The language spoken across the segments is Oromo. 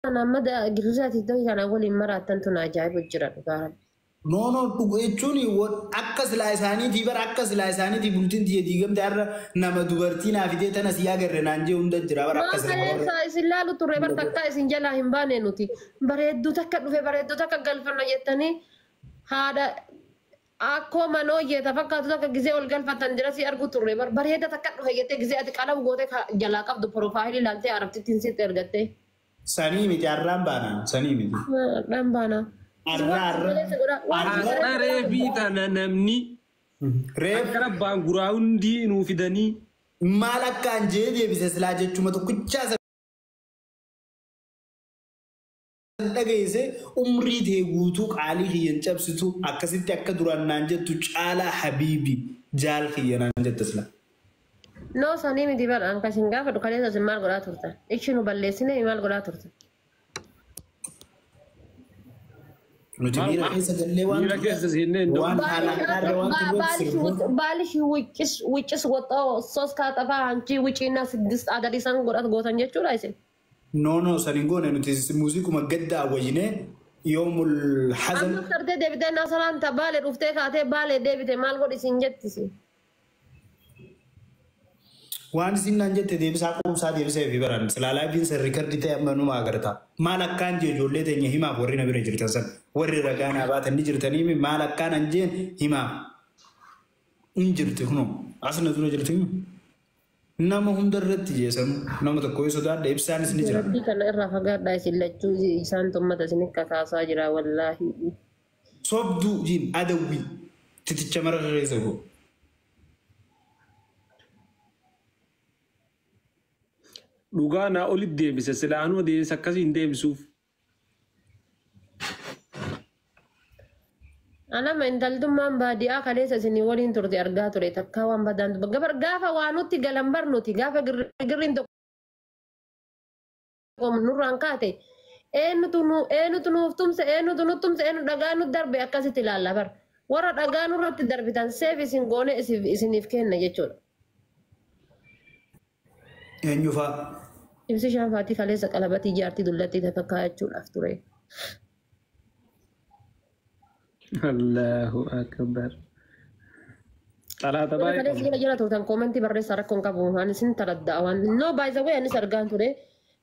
أنا مدى جلسات الدوي كان أول مرة تنتنا جايب الجرد بارد. No, dhugeechuni akka silaa isaaniitii bara akka silaa isaaniitii bultiin diigamte har'a nama dubartii naaf fidee tana si agarre naan jee hunda jira bara akka silaa. Isin laalu turre bar takka isin jalaa hin baane nuti bareedduu takka dhufe bareedduu takka galfanna jettanii haadha akkoo manoo jeeta fakkaatu takka gizee ol galfatan jira si argu turre bar bareeda takka dhufe jettee gizee ati qalab goote jalaa qabdu profaayilii ilaaltee arabtittiin sitti ergatte. Sanii miti har'aan baanaan sanii miti. Har'aan baanaa. Har'a reefii tana namni akkana baanguraa hundi nuu fidanii maal akkaan jee deebise silaa jechuma tokkichaa dhaggeesse umrii tee guutuu qaalii kiyyan cabsitu akkasitti akka duraan naan jettu caalaa habiibi jaal kiyyanaan jette silaa. No sanii miti bara anka isin gaafa dhukalee isin maal godhaa turtan? Ichi nu balleessine maal godhaa turtan? Nuti miira keessa gallee waan baalish which ወጣው ሶስት ካጠፋ አንቺ ውጪና ስድስት አዳዲሳን ጎዳት ጎተን ጀቹ ላይሰ no saningoone nuti muuziquma gadda wayine yoomul hazan amma sarte debite nasaran tabale rufte kaate bale debite mal godi sinjettisi waan sinnaan jette deebisaa qumsaa deebisee fi baran silaalaa biinsa riikardi ta'e amma numa agarta maal akkaan jee ijoollee teenya himaaf warri na bira jirtan san warri ragaanaa baatan ni jirtanii maal akkaan anjeen himaaf in jirti kuno asna dura jirti nama hundarratti jeesan nama tokko sodaadha ibsaanis ni jira kana irraa fagaadhaa isin lachuu isaan tummata isin kakaasaa jira wallaahi sobduu jiin adawwi titicha mararreessa go dhugaa naa olitti deebise silaanuu deebise akkasii hin deebisuuf. Anama intaltummaan baadiyyaa kaleessa isin waliin turte argaa ture takkaa waan badaan gabar gaafa waan nuti galan barnuti gaafa girriin tokko nurraan kaate eenyutu nuuf tumse eenyutu nu tumse eenyu dhagaa nu darbe akkasitti ilaalla bar warra dhagaa nurratti darbitan seef isin goone isiniif kenna jechuudha. Eenyufaa? Ibsi shaanfaatii kaleessa qalabatii jaartii dullatti takkaa jechuudhaaf ture. Allahu akbar. Talaata baay'ee. Kaleessa jira turtan koomentii barreessaa rakkoon qabu waan isin taladdaa waan no by the way anis argaan ture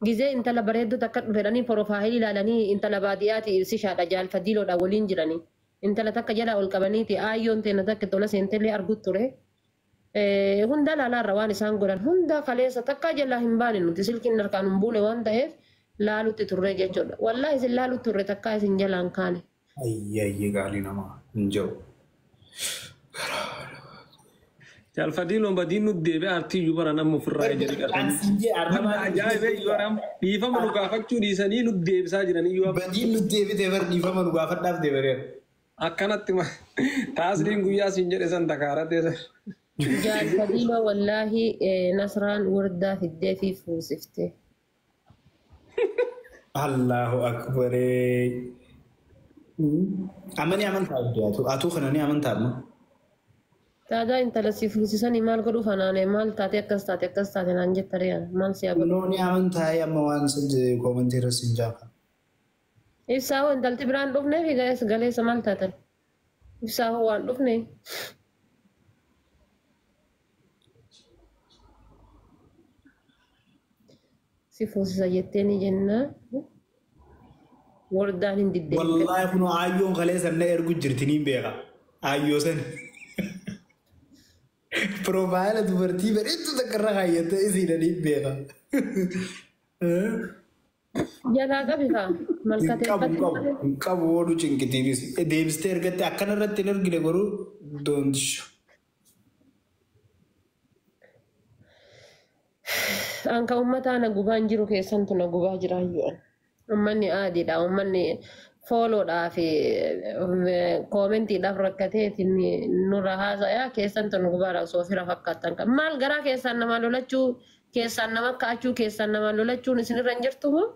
gizee intala bareedduu takka dhufedhanii profaayilii ilaalanii intala baadiyyaati ibsi shaadha jaalfa diiloodha waliin jiranii intala takka jala ol qabaniiti aayyoon teena takka tola seentellee arguu ture. Hunda laalarra waan isaan godhan hunda kaleessa takka jala hin baane nuti silkiin harkaan hin buune waan ta'eef laalutti turre jechuudha. Wallaahi isin laalutti turre takka isin jalaan kaane. Ayyaayye gaalii namaa hin jiru. Jaalfadiin badiin nu deebi'ee artii iyyuu bara nama ofirraa jedhee qarqaranii. Ajaa'ibee iyyuu aram dhiifama nu gaafachuu dhiisanii nu deebisaa jiran iyyuu. Badiin nu deebitee bar dhiifama nu gaafadhaaf deebireera. Akkanatti taasiriin guyyaa siin jedhe san takaaratee. Jaalfadiin wallaahi nasraan wardaa fiddee fi fuusifte. Allahu akbaree. Amani amantaa iddoo atuu kana ni amantaa ma? Taada intala si fuusisanii maal godhu fanaane maal taate akkas taate naan jettareen maal si agarru. Ni amantaa amma waan koomentii irra siin jaafa. Ibsaa hoo intalti biraan dhufnee fi galeessa maal taatan? Ibsaa hoo waan dhufne. Si fuusisa jettee ni jennaa. Wardaan hin diddee. Wallaahi kun aayyoon kaleessa na ergu jirti ni beeka. Aayyoo san. Profaayila dubartii bareedduu takka irra kaayyatee isiidha ni beeka. Jalaa qabi kaa malkateeffatti. Hin qabu oolu cinkitiifis. Deebistee ergattee akkana irratti hin ergine garuu doontishu. Anka uummataa na gubaan jiru keessantu na gubaa jiraayyuu. Uummanni aadiidha. Uummanni fooloodhaa fi koomentiidhaaf rakkateetiin nurra haasa'aa keessantu nu gubaadha osoo ofirra fakkaattan kan. Maal garaa keessaan nama lolachuu keessaan nama kaachuu keessaan nama lolachuun isinirra hin jirtu moo?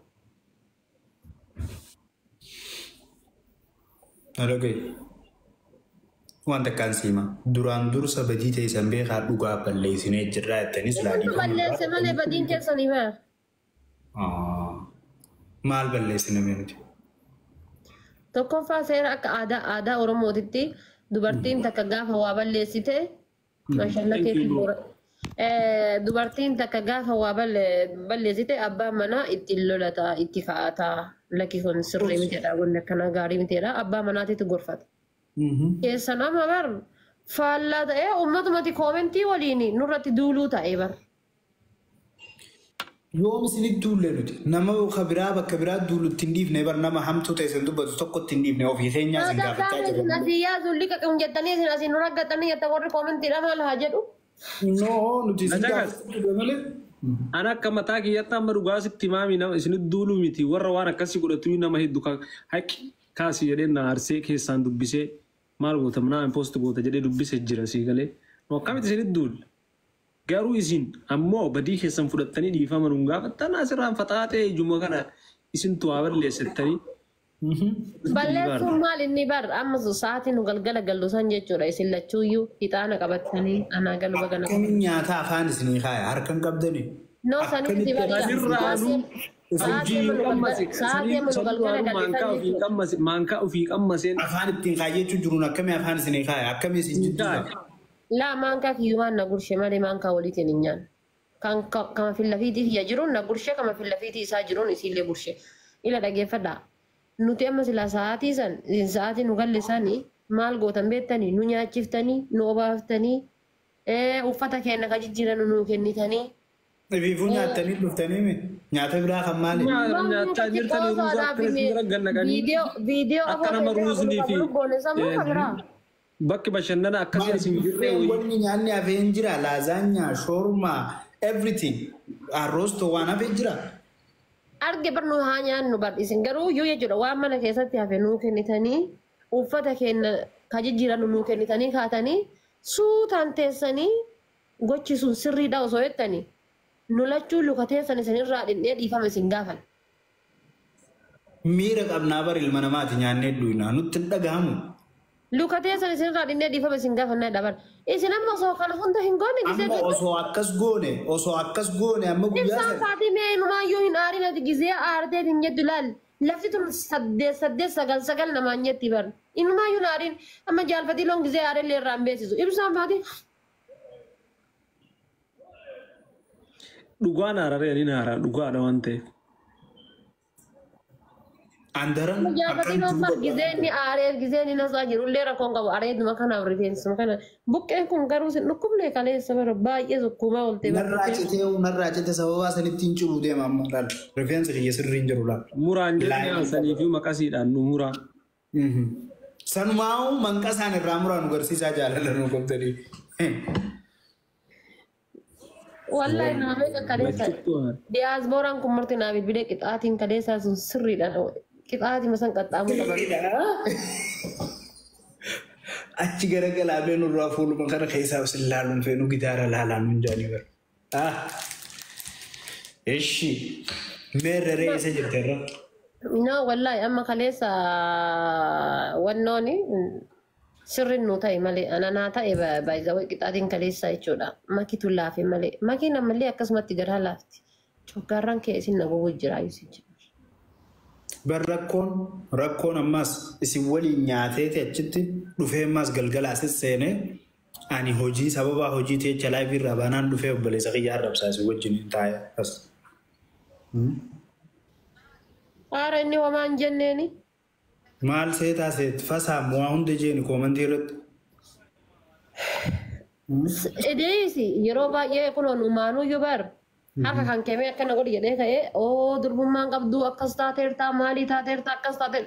Dhaga'e. Wanta kan siima duraan dursa badii ta'e san beekaa dhugaa balleessinee jirraa jettanii balleesse malee badiin keessanii maa? Maal balleessina meenuti? Tokkoffaa seera akka aadaa Oromootitti dubartiin takka gaafa waa balleessite maashaallah keetii boora. Dubartiin takka gaafa waa balleessite abbaan manaa ittiin lolata itti ka'ataa lakki kun sirrii miteedha wanni akkana gaarii miteedha abbaa manaatitti gorfata. Keessan amma bar faallaa ta'ee uummatumatti koomentii waliin nurratti duuluu ta'ee bar. Yoom isinit duulle nuti nama kabiraa bakka biraa duulutti hin dhiifne bar nama hamtuu ta'e isin dubbatu tokkotti hin dhiifne ofii keenyaa isin gaafachaa jiru. Asii yaasuulli qaqqabuun jettanii isin asiin nu raggattanii jetta warri koomentiidha maal haa jedhu. No, nuti isin gaafachaa malee. Ana akka mataa kiyyatti amma dhugaasitti maami nama isinit duuluu miti warra waan akkasii godhatu nama hedduu haqqi kaasii jedhee na arsee keessaan dubbisee maal goota minaa impost goota jedhee dubbisee jira sii galee. Akkamitti isinit duulle? Garuu isin ammoo badii keessan fudhattanii dhiifama nuun gaafattan asirraan faxaaxee ijuma kana isintu waa balleessattanii. Balleessuun maal inni bar amma sa'aatiin nu galgala gallu san jechuudha isin lachuuyyuu ixaana qabattanii anaa galu bagana. Akkamiin nyaata afaan isinii kaaya harkan qabdanii? No sanitti maankaa ofii qammaseen. Afaan ittiin kaayyechuun jiruun akkamii afaan isinii kaaya? Akkamii isin jidduudha? Laa maankaa kiyyumaan na gurshe malee maankaa waliitiin hin nyaan. Kama fillafiitiif iyya jiruun na gurshe kama fillafiitii isaa jiruun isiillee gurshe. Ila dhageeffadhaa. Nuti amma silaa sa'aatii nu gallisanii maal gootan beektanii nu nyaachiftanii nu obaaftanii uffata keenya ka jijjiiran nu kennitanii. Biifuu nyaattanii dhuftanii nyaata biraa kan maali? Nyaataa jirtanii ruuza akkasii bira gannaqanii. Viidiyoo akka nama ruuznii fi bakki bashannana akkasii isin jirree wanni nyaanni hafeen jira laazaanyaa shoormaa everything arroostoo waan hafeen jira. Arge barnu haa nyaannu bar isin garuu yoo jechuudha waan mana keessatti hafe nuu kennitanii uffata keenya ka jijjiiran nuu kennitanii kaatanii suutaan teessanii gochi sun sirriidha osoo jettanii nu lachuu luka teessan isinirraa dhinnee dhiifama isin gaafan. Miira qabnaa bar ilma namaati nyaannee duwinaa nutti hin dhagahamu. Luka teessan isinirraa dhinnee dhiifama isin gaafannaa dhaban. Isin amma osoo kana hunda hin goone gisee amma osoo akkas goone amma guyyaa ibsaan saatii mee numaayyuu hin aarin ati gisee aarteet hin jettu laal lafti tun saddeet sagal namaan jetti bar inumaayyuu hin aarin amma jaalfatii loon gisee aarellee irraa hin beeksisu ibsaan saatii. Dhugaan haararee ani haaraa dhugaadha waan ta'eef. Andaran jaalfatii loon bar gisee inni aareef gisee inni nasaa jirullee rakkoon qabu areeduma kanaaf rifeensuma kana buqqeen kun garuu sin dhukkublee kaleessa bara baay'ee sukkuumaa oltee narraa cite sababaa sanitti hin ciru deema amma laal rifeensa kiyya sirrii hin jiru laal. Muraan jedhanii haasanii fi maqasiidhaan nu muraa. Sanumaa'u manqasaan irraa muraa nu garsiisaa jaalala nu qabdanii. Wallahi naamee kaleessa diyaasbooraan kun marti naa bilbilee qixaatiin kaleessaa sun sirriidhaan qixaatii masan qaxxaamuu qaban. Achi garagalaa beenu irraa fuuluma kana keessaa sin laaluun feenu gitaara laalaan nun jaanii bara. Eshi meerree isa jirteerra. No wallahi amma kaleessa wannooni sirriin nu ta'e malee ananaa ta'e baay'ee qixaatiin kaleessa jechuudha. Makiitu laafe malee makiin ammallee akkasumatti garaa laafti. Coggaarraan kee isin na gowwuu jira yuusichi. Bar rakkoon ammas isin waliin nyaateeti achitti dhufee ammas galgala asis seenee ani hojii sababa hojii teecha laayifii irraa baanaan dhufee obboleessa qiyyaa arrabsaa isin wajjin taa'e as. Haara inni homaan jenneeni. Maal seetaa seet fasaam waa hunda jeeni koomantii irratti. Edeesi yeroo baay'ee kunuun umaanuu yoo bar. Harka kan kemee akkana godhi jedhee ka'ee durbummaan qabdu akkas taateertaa maalii taateertaa akkas taateer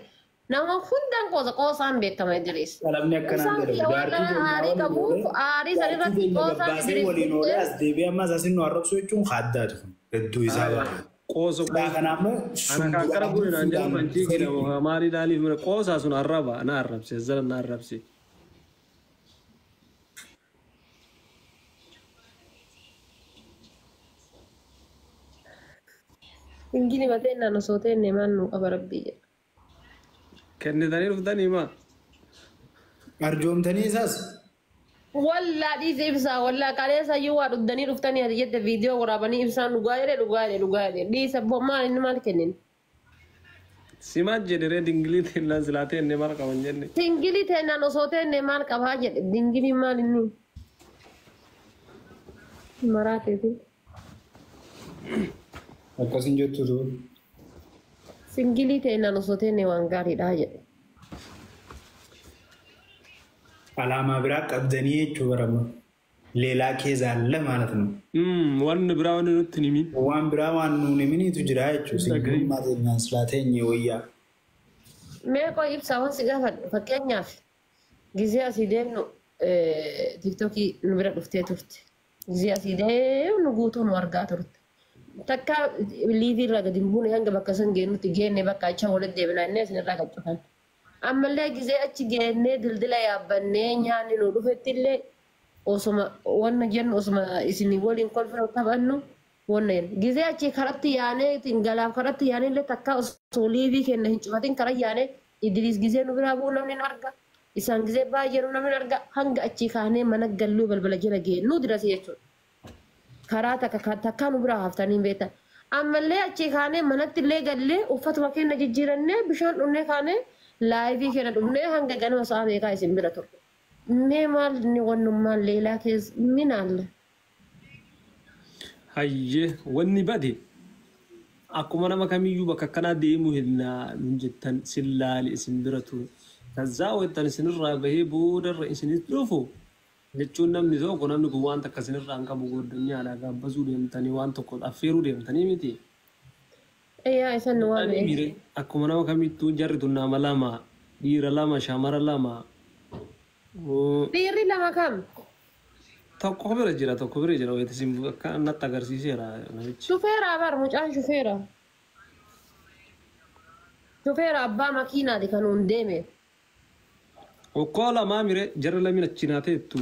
nama hundaan qoosaan beekama Idris. Qalamni akkanaan jedhamu aarii qabu aarii sanirratti qoosaan Idris. Waliin oolee as deebi'ee ammas asin nu arrabsu jechuun haaddaatu kun hedduu isaa baay'ee. Qooso kanaafuu ana akkana godhinaan jedhu fanjii jedhamu maalii daaliif mira qoosaa sun arraba na arrabse zala na arrabse. Ingini batee naannoo sootee neemaan nu qaba rabbii jedha. Kennitanii dhuftanii maa? Arjoomtanii isaas? Wallaa dhiisee ibsaa wallaa kaleessa iyyuu waa dhuftanii dhuftanii ati jette viidiyoo waraabanii ibsaan dhugaa jedhe dhiisa maal inni maal kennin? Simaat jedhee dingilii teennaan silaatee inni maal qaban jenne. Dingilii teennaan osoo teenne maal qabaa jedhe dingilii maal inni maraateeti. Akkasin jettu Dingilii teennaan osoo teenne waan gaariidhaa jedhe. alaamaa biraa qabdanii jechuu barama. Leelaa keessaa alla ማለት ነው. Waan biraa waan nutti himin. Waan biraa waan nuun himiniitu jira jechuudha. Simbummaa teenyaan silaateenya wayyaa. Mee qo'i ibsaa waan si gaafadhu fakkeenyaaf gizee asii deemnu tiktokii nu bira dhuftee turte. Gizee asii deemnu guutuu nu argaa turte. Takka liivii irraa gadi buune hanga bakka san geennutti geenne bakka acha walitti deebinaa inni isinirraa qaccufan. Ammallee gizee achi geennee dildila yaabbannee nyaanni nu dhufetti illee osuma wanna jennu osuma isinii waliin kolfina taphannu wanna jennu. Gizee achi karatti yaanee galaaf karatti yaanee illee takka osoo liivii kenna hin cufatin kara yaanee Idris gizee nu biraa bu'u namni arga. Isaan gizee baay'ee nu namni arga hanga achi kaanee mana galluu balbala jala geennu dirasi jechuudha. Karaa takka nu biraa haftanii beektan. Ammallee achi kaanee manatti illee gallee uffatuma keenya jijjiirannee bishaan dhunnee kaanee laayivii keenya dhunnee hanga ganama sa'a meeqaa isin bira turre. Mee maal inni wannummaan leelaa keessa minaalla. Hayyee wanni bade akkuma nama kamiyyuu bakka akkanaa deemuu hinnaa jettan sillaali isin bira ture. Kazaa wayittan isinirraa bahee boodarra isinis dhufu jechuun namni tokko namni kun waan takka isinirraa hin qabu godhanii alaa gaabbasuu deemtanii waan tokko affeeruu deemtanii miti. Yaa isan waan akkuma nama kamittuu jarri tun nama lama dhiira lama shamara lama. Dhiirri lama kam? Tokko bira jira wayita isin akka natti agarsiiseera namichi. Shufeera bar mucaan shufeera. Shufeera abbaa makiinaati kan nuun deeme. Okkoo lamaa mire jarri lamina cinaa teettu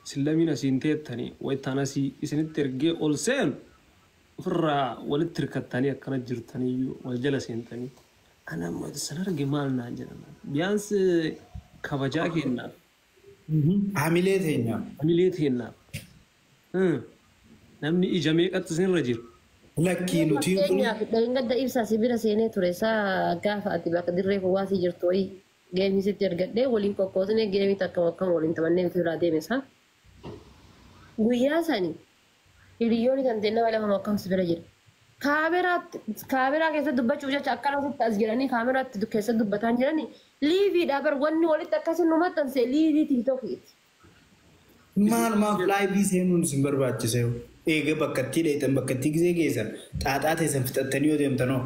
isin lamina siin teettanii wayitaan asii isinitti ergee ol seenu ofirraa walitti hirkattanii akkana jirtanii wal jala seentanii. Ana ammoo san arge maal naan jedhama. Biyaansi kabajaa kennaaf. Hamilee teenyaaf. Namni ija meeqatti isinirra jiru. Lakkii nuti gadda ibsaa si bira seenee ture isaa gaafa ati bakka dirree kuwaasii jirtu wayii geemii sitti ergadhee waliin kokkoosnee geemii takka akkam waliin taphannee firaa deeme isaa. Guyyaa sanii hiriyoonni kan ta'e nama lama akkam si bira jira. Kaameraa keessa dubbachuu jecha akkanatti as jiranii kaameraatti keessa dubbataan jiranii liiviidhaa bar wanni walitti akkasii nu maxxanse liivii tiiktokiiti. Maal maaf laayivii seenuun isin barbaachise eega bakkattii dheetan bakkattii gizee geessan xaaxaa teessan fixattanii yoo deemtanoo.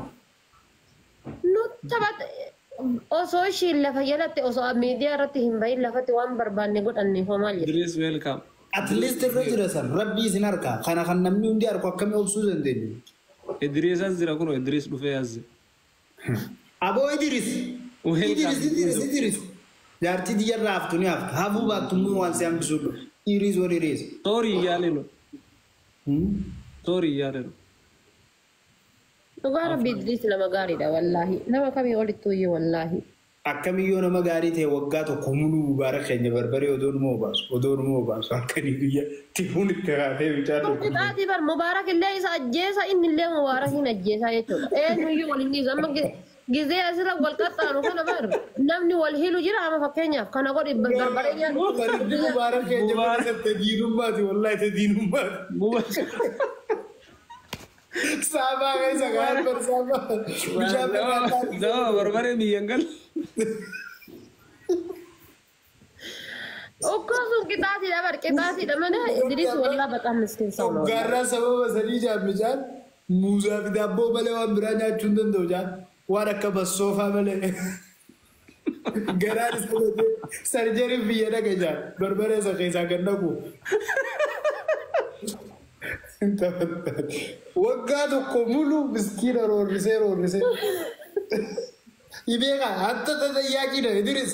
Nutti osoo ishiin lafa jalatti osoo miidiyaa irratti hin bahin lafatti waan barbaanne godhanne hoo maal jedhu. Idris welcome. At least irra jira san rabbii isin harkaa kana kan namni hundi harku akkamii obsuu dandeenyu. Idris as jira kun Idris dhufee as. Aboo Idris. Idris. Jaartii diyyarraa haftu ni hafta. Hafuu baattummoo waan si hambisuudha. Iris what it is. Sorry yaalelu. Dhugaa rabbi Idris nama gaariidha wallaahi. Nama kamii olitti hoyyee wallaahi. Akkamiyyoo nama gaarii ta'e waggaa tokko muluu mubaara keenya barbaree odoonuma obaasu akkanii biyya tifuun itti haatee bichaa tokko. Qixaatii bar mubaarak illee isa ajjeesa inni illee mubaarak hin ajjeesaa jechuudha. Eenyuyyuu waliin dhiisu amma gizee asirra wal qaxxaanu kana bar namni wal hiilu jira ama fakkeenyaaf kana godhi barbaree nyaatu. Mubaara keenya baasatti diinummaati wallaahi ta'e diinummaati. Saabaa keessa gaan bar saabaa. Bishaan Dawa barbaree biyyangal. Okkosun qixaatiidha bar qixaatiidha mana Idris wallaa baqaan miskin saawwa. Garraa sababa sadii jaamijaan muuzaa fi daabboo malee waan biraa nyaachuu hin danda'u jaan waan akka bassoofaa malee. Garaan isa godhee sarjeriin biyya dhaga jaan barbaree isa keessaa kan dhaqu. Waggaa tokko muluu miskiina roorrisee. Ibeeka anta tajaajila Idris.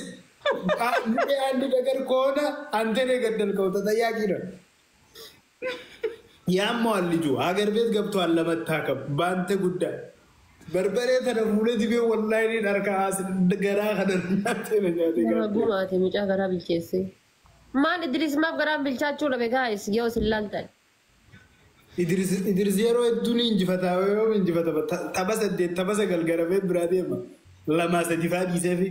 Ande andi dagar koona ante ne gaddal kau tajaajila. Yaammo alliju agar beet ገብቷል ለመታከም ባንተ ጉዳይ በርበሬ ተደሙለ ዲቤ ወላሂ ዳርካስ ገራ ከደናቴ ነጃቴ ጉማቴ ሙጫ ገራ ቢልቼሴ ማን Idris ማፍ ገራ ቢልቻችሁ ለበጋይስ የው ስላልታል Idris yeroo hedduun injifata tabasa galgala beet biraatee Lama sedifaa dhiisee fi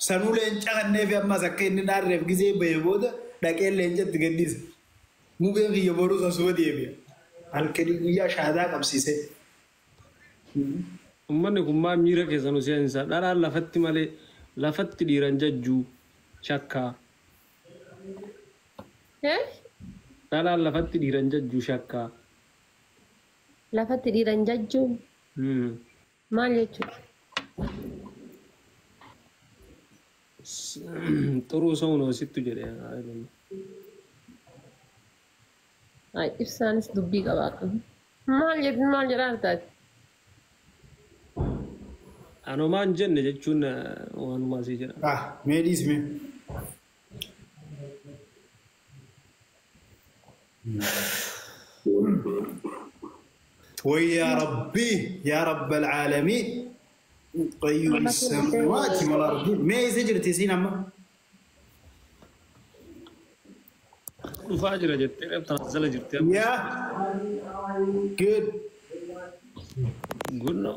sanuu leenca kannee fi ammas akka inni naarreef gisee bahee booda dhaqee leencatti gaddisa. Mugeen kiyya boruu sasuma deebi'a. Halkanii guyyaa shaadaa qabsiise. Uummanni kun maal miira keessa nu seensa dharaan lafatti malee lafatti dhiiran jajjuu shakkaa. Dharaan lafatti dhiiran jajjuu shakkaa. Lafatti dhiiran jajjuu maal jechuudha? Xuruu soonoo sittu jedhee. Ibsaanis dubbii qabaatu. Maal jedhaan taate? Anomaan jenne jechuun waanuma asii jedha. Meedhiis mee. ويا ربي يا رب العالمين قيوم السماوات والارض ما يسجل تسين اما فاجر جت تنزل جت يا good good no